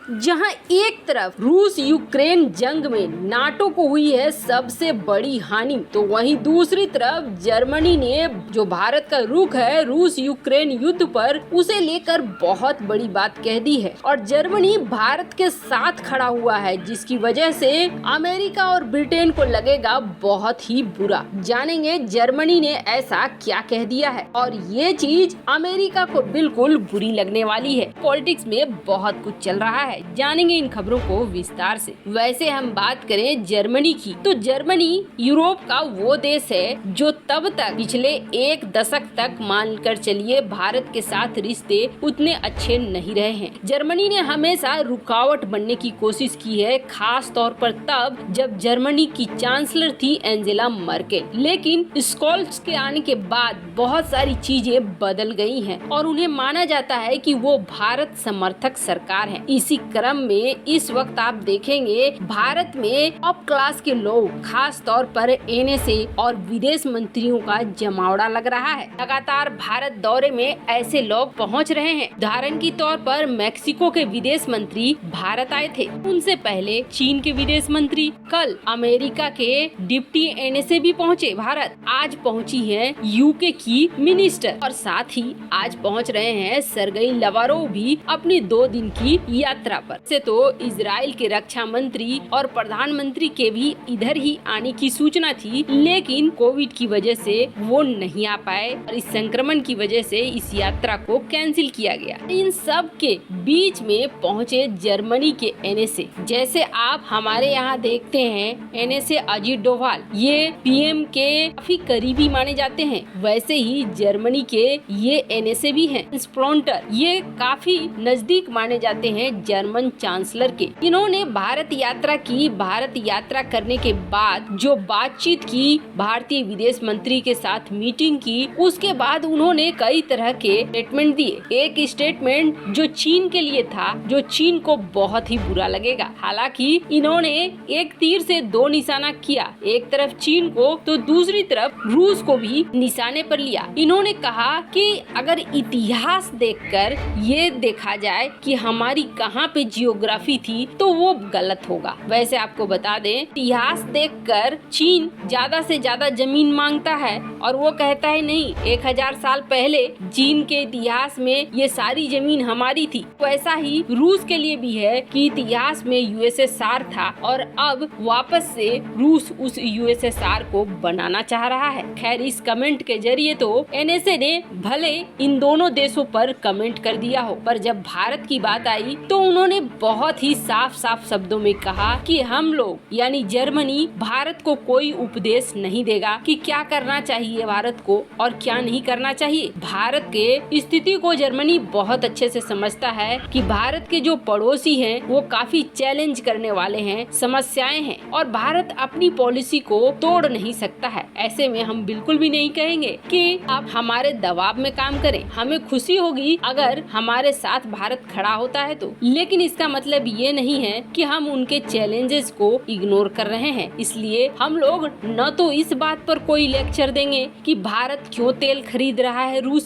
जहां एक तरफ रूस यूक्रेन जंग में नाटो को हुई है सबसे बड़ी हानि, तो वहीं दूसरी तरफ जर्मनी ने जो भारत का रुख है रूस यूक्रेन युद्ध पर, उसे लेकर बहुत बड़ी बात कह दी है और जर्मनी भारत के साथ खड़ा हुआ है, जिसकी वजह से अमेरिका और ब्रिटेन को लगेगा बहुत ही बुरा। जानेंगे जर्मनी ने ऐसा क्या कह दिया है और ये चीज अमेरिका को बिल्कुल बुरी लगने वाली है। पॉलिटिक्स में बहुत कुछ चल रहा है, जानेंगे इन खबरों को विस्तार से। वैसे हम बात करें जर्मनी की, तो जर्मनी यूरोप का वो देश है जो तब तक पिछले एक दशक तक मानकर चलिए भारत के साथ रिश्ते उतने अच्छे नहीं रहे हैं। जर्मनी ने हमेशा रुकावट बनने की कोशिश की है, खास तौर पर तब जब जर्मनी की चांसलर थी एंजेला मर्केल। लेकिन स्कोल्स के आने के बाद बहुत सारी चीजें बदल गई हैं और उन्हें माना जाता है कि वो भारत समर्थक सरकार है। इसी क्रम में इस वक्त आप देखेंगे भारत में टॉप क्लास के लोग, खास तौर पर एनएसए और विदेश मंत्रियों का जमावड़ा लग रहा है। लगातार भारत दौरे में ऐसे लोग पहुंच रहे हैं। उदाहरण की तौर पर मैक्सिको के विदेश मंत्री भारत आए थे, उनसे पहले चीन के विदेश मंत्री, कल अमेरिका के डिप्टी एनएसए भी पहुंचे भारत, आज पहुंची है यूके की मिनिस्टर और साथ ही आज पहुंच रहे हैं सर्गेई लावरोव भी अपनी 2 दिन की यात्रा पर। से तो इजराइल के रक्षा मंत्री और प्रधानमंत्री के भी इधर ही आने की सूचना थी, लेकिन कोविड की वजह से वो नहीं आ पाए और इस संक्रमण की वजह से इस यात्रा को कैंसिल किया गया। इन सब के बीच में पहुंचे जर्मनी के एनएसए। जैसे आप हमारे यहाँ देखते हैं एनएसए अजीत डोभाल, ये पीएम के काफी करीबी माने जाते हैं, वैसे ही जर्मनी के ये एनएसए भी हैं। स्प्रोंटर, ये काफी नजदीक माने जाते हैं जर्मन चांसलर के। इन्होंने भारत यात्रा की। भारत यात्रा करने के बाद जो बातचीत की, भारतीय विदेश मंत्री के साथ मीटिंग की, उसके बाद उन्होंने कई तरह के स्टेटमेंट दिए। एक स्टेटमेंट जो चीन के लिए था, जो चीन को बहुत ही बुरा लगेगा। हालांकि इन्होंने एक तीर से 2 निशाना किया, एक तरफ चीन को तो दूसरी तरफ रूस को भी निशाने पर लिया। इन्होंने कहा कि अगर इतिहास देखकर ये देखा जाए कि हमारी कहाँ पे जियोग्राफी थी तो वो गलत होगा। वैसे आपको बता दें, इतिहास देखकर चीन ज्यादा से ज्यादा जमीन मांगता है और वो कहता है नहीं, 1000 साल पहले चीन के इतिहास में ये सारी जमीन हमारी थी। वैसा ही रूस के लिए भी है कि इतिहास में यूएसएसआर था और अब वापस से रूस उस यूएसएसआर को बनाना चाह रहा है। खैर, इस कमेंट के जरिए तो एनएसए ने भले इन दोनों देशों पर कमेंट कर दिया हो, पर जब भारत की बात आई तो उन्होंने बहुत ही साफ साफ शब्दों में कहा कि हम लोग यानी जर्मनी भारत को कोई उपदेश नहीं देगा कि क्या करना चाहिए भारत को और क्या नहीं करना चाहिए। भारत के स्थिति को जर्मनी बहुत अच्छे से समझता है कि भारत के जो पड़ोसी हैं वो काफी चैलेंज करने वाले हैं, समस्याएं हैं और भारत अपनी पॉलिसी को तोड़ नहीं सकता है। ऐसे में हम बिल्कुल भी नहीं कहेंगे कि आप हमारे दबाव में काम करें। हमें खुशी होगी अगर हमारे साथ भारत खड़ा होता है तो, लेकिन इसका मतलब ये नहीं है कि हम उनके चैलेंजेस को इग्नोर कर रहे हैं। इसलिए हम लोग न तो इस बात पर कोई लेक्चर देंगे कि भारत क्यों तेल खरीद रहा है रूस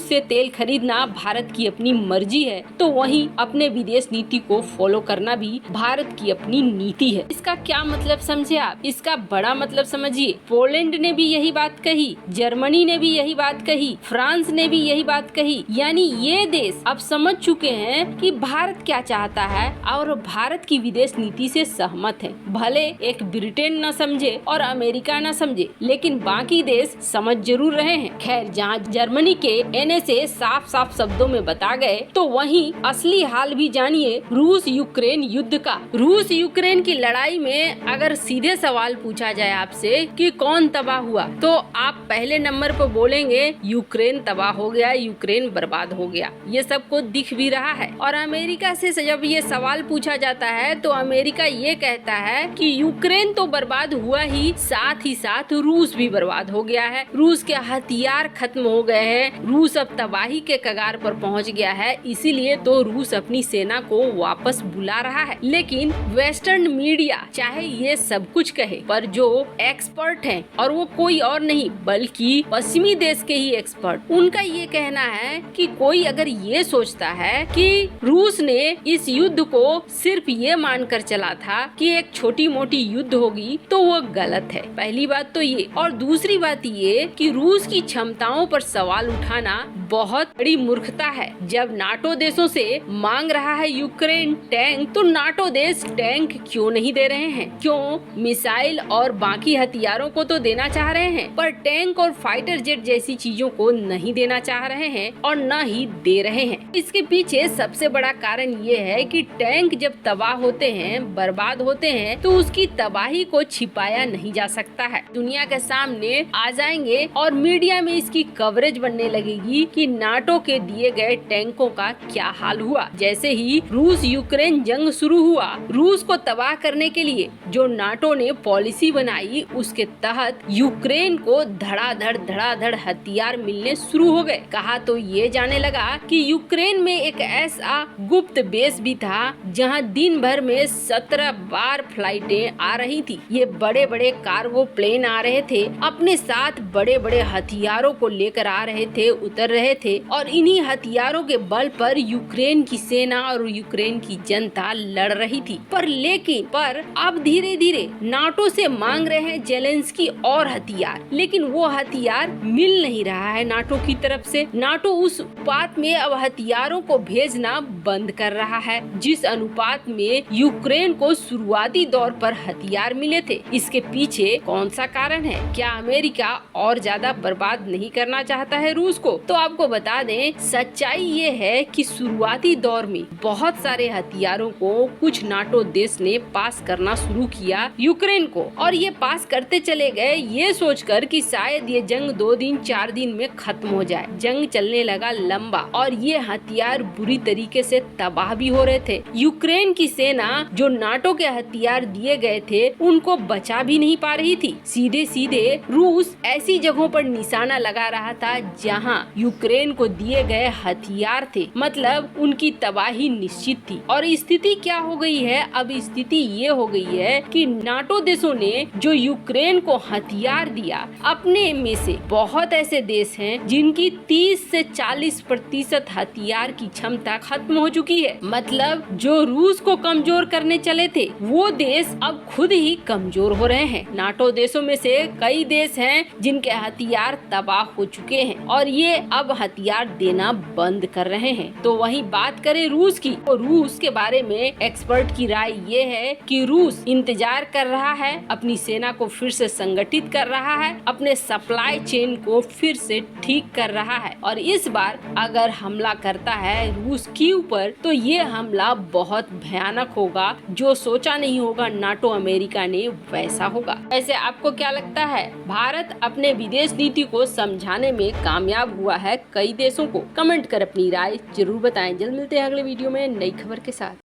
से तेल खरीदना भारत की अपनी मर्जी है, तो वहीं अपने विदेश नीति को फॉलो करना भी भारत की अपनी नीति है। इसका क्या मतलब समझे आप? इसका बड़ा मतलब समझिए। पोलैंड ने भी यही बात कही, जर्मनी ने भी यही बात कही, फ्रांस ने भी यही बात कही। यानी ये देश अब समझ चुके हैं कि भारत क्या चाहता है और भारत की विदेश नीति से सहमत है। भले एक ब्रिटेन न समझे और अमेरिका न समझे, लेकिन बाकी देश समझ जरूर रहे हैं। खैर, जहाँ जर्मनी के एनएसए साफ साफ शब्दों में बता गए, तो वहीं असली हाल भी जानिए रूस यूक्रेन युद्ध का। रूस यूक्रेन की लड़ाई में अगर सीधे सवाल पूछा जाए आपसे कि कौन तबाह हुआ, तो आप पहले नंबर पर बोलेंगे यूक्रेन तबाह हो गया, यूक्रेन बर्बाद हो गया। ये सबको दिख भी रहा है। और अमेरिका से जब ये सवाल पूछा जाता है तो अमेरिका ये कहता है कि यूक्रेन तो बर्बाद हुआ ही साथ रूस भी बर्बाद हो गया है। रूस के हथियार खत्म हो गए हैं, रूस अब तबाही के कगार पर पहुंच गया है, इसीलिए तो रूस अपनी सेना को वापस बुला रहा है। लेकिन वेस्टर्न मीडिया चाहे ये सब कुछ कहे, पर जो एक्सपर्ट हैं और वो कोई और नहीं बल्कि पश्चिमी देश के ही एक्सपर्ट, उनका ये कहना है कि कोई अगर ये सोचता है कि रूस ने इस युद्ध को सिर्फ ये मानकर चला था कि एक छोटी मोटी युद्ध होगी, तो वो गलत है। पहली बात तो ये, और दूसरी बात ये कि रूस की क्षमताओं पर सवाल उठाना बहुत बड़ी मूर्खता है। जब नाटो देशों से मांग रहा है यूक्रेन टैंक, तो नाटो देश टैंक क्यों नहीं दे रहे हैं? क्यों? मिसाइल और बाकी हथियारों को तो देना चाह रहे हैं, पर टैंक और फाइटर जेट जैसी चीजों को नहीं देना चाह रहे हैं और न ही दे रहे हैं। इसके पीछे सबसे बड़ा कारण ये है कि टैंक जब तबाह होते हैं, बर्बाद होते हैं, तो उसकी तबाही को छिपाया नहीं जा सकता है। दुनिया के सामने आ जाएंगे और मीडिया में इसकी कवरेज बनने लगेगी कि नाटो के दिए गए टैंकों का क्या हाल हुआ। जैसे ही रूस यूक्रेन जंग शुरू हुआ, रूस को तबाह करने के लिए जो नाटो ने पॉलिसी बनाई, उसके तहत यूक्रेन को धड़ाधड़ हथियार मिलने शुरू हो गए। कहा तो ये जाने लगा कि यूक्रेन में एक ऐसा गुप्त बेस भी था जहां दिन भर में 17 बार फ्लाइटें आ रही थी। ये बड़े बड़े कार्गो प्लेन आ रहे थे, अपने साथ बड़े बड़े हथियारों को लेकर आ रहे थे, उतर रहे थे, और इन्हीं हथियारों के बल पर यूक्रेन की सेना और यूक्रेन की जनता लड़ रही थी। पर अब धीरे धीरे नाटो से मांग रहे हैं जेलेंस्की और हथियार, लेकिन वो हथियार मिल नहीं रहा है नाटो की तरफ से। नाटो उस अनुपात में अब हथियारों को भेजना बंद कर रहा है जिस अनुपात में यूक्रेन को शुरुआती दौर पर हथियार मिले थे। इसके पीछे कौन सा कारण है? क्या अमेरिका और ज्यादा बर्बाद नहीं करना चाहता है रूस को? तो आपको बता दें, सच्चाई ये है कि शुरुआती दौर में बहुत सारे हथियारों को कुछ नाटो देश ने पास करना शुरू किया यूक्रेन को, और ये पास करते चले गए ये सोचकर कि शायद ये जंग 2 दिन 4 दिन में खत्म हो जाए। जंग चलने लगा लंबा और ये हथियार बुरी तरीके से तबाह भी हो रहे थे। यूक्रेन की सेना जो नाटो के हथियार दिए गए थे उनको बचा भी नहीं पा रही थी। सीधे सीधे रूस ऐसी जगहों पर निशाना लगा रहा था जहां यूक्रेन को दिए गए हथियार थे, मतलब उनकी तबाही निश्चित थी। और स्थिति क्या हो गई है? अब स्थिति ये हो गई है कि नाटो देशों ने जो यूक्रेन को हथियार दिया, अपने में से बहुत ऐसे देश हैं जिनकी 30 से 40% हथियार की क्षमता खत्म हो चुकी है। मतलब जो रूस को कमजोर करने चले थे वो देश अब खुद ही कमजोर हो रहे हैं। नाटो देशों में से कई देश हैं जिनके हथियार तबाह हो चुके हैं और ये अब हथियार देना बंद कर रहे हैं। तो वहीं बात करें रूस की, तो रूस के बारे में एक्सपर्ट की राय ये है कि रूस इंतजार कर रहा है, अपनी सेना को फिर से संगठित कर रहा है, अपने सप्लाई चेन को फिर से ठीक कर रहा है, और इस बार अगर हमला करता है रूस की ऊपर तो ये हमला बहुत भयानक होगा। जो सोचा नहीं होगा नाटो अमेरिका ने वैसा होगा। वैसे आपको क्या लगता है, भारत अपने विदेश नीति को समझाने में कामयाब हुआ है कई देशों को? कमेंट कर अपनी राय जरूर बताएं। जल्द मिलते हैं अगले वीडियो में नई खबर के साथ।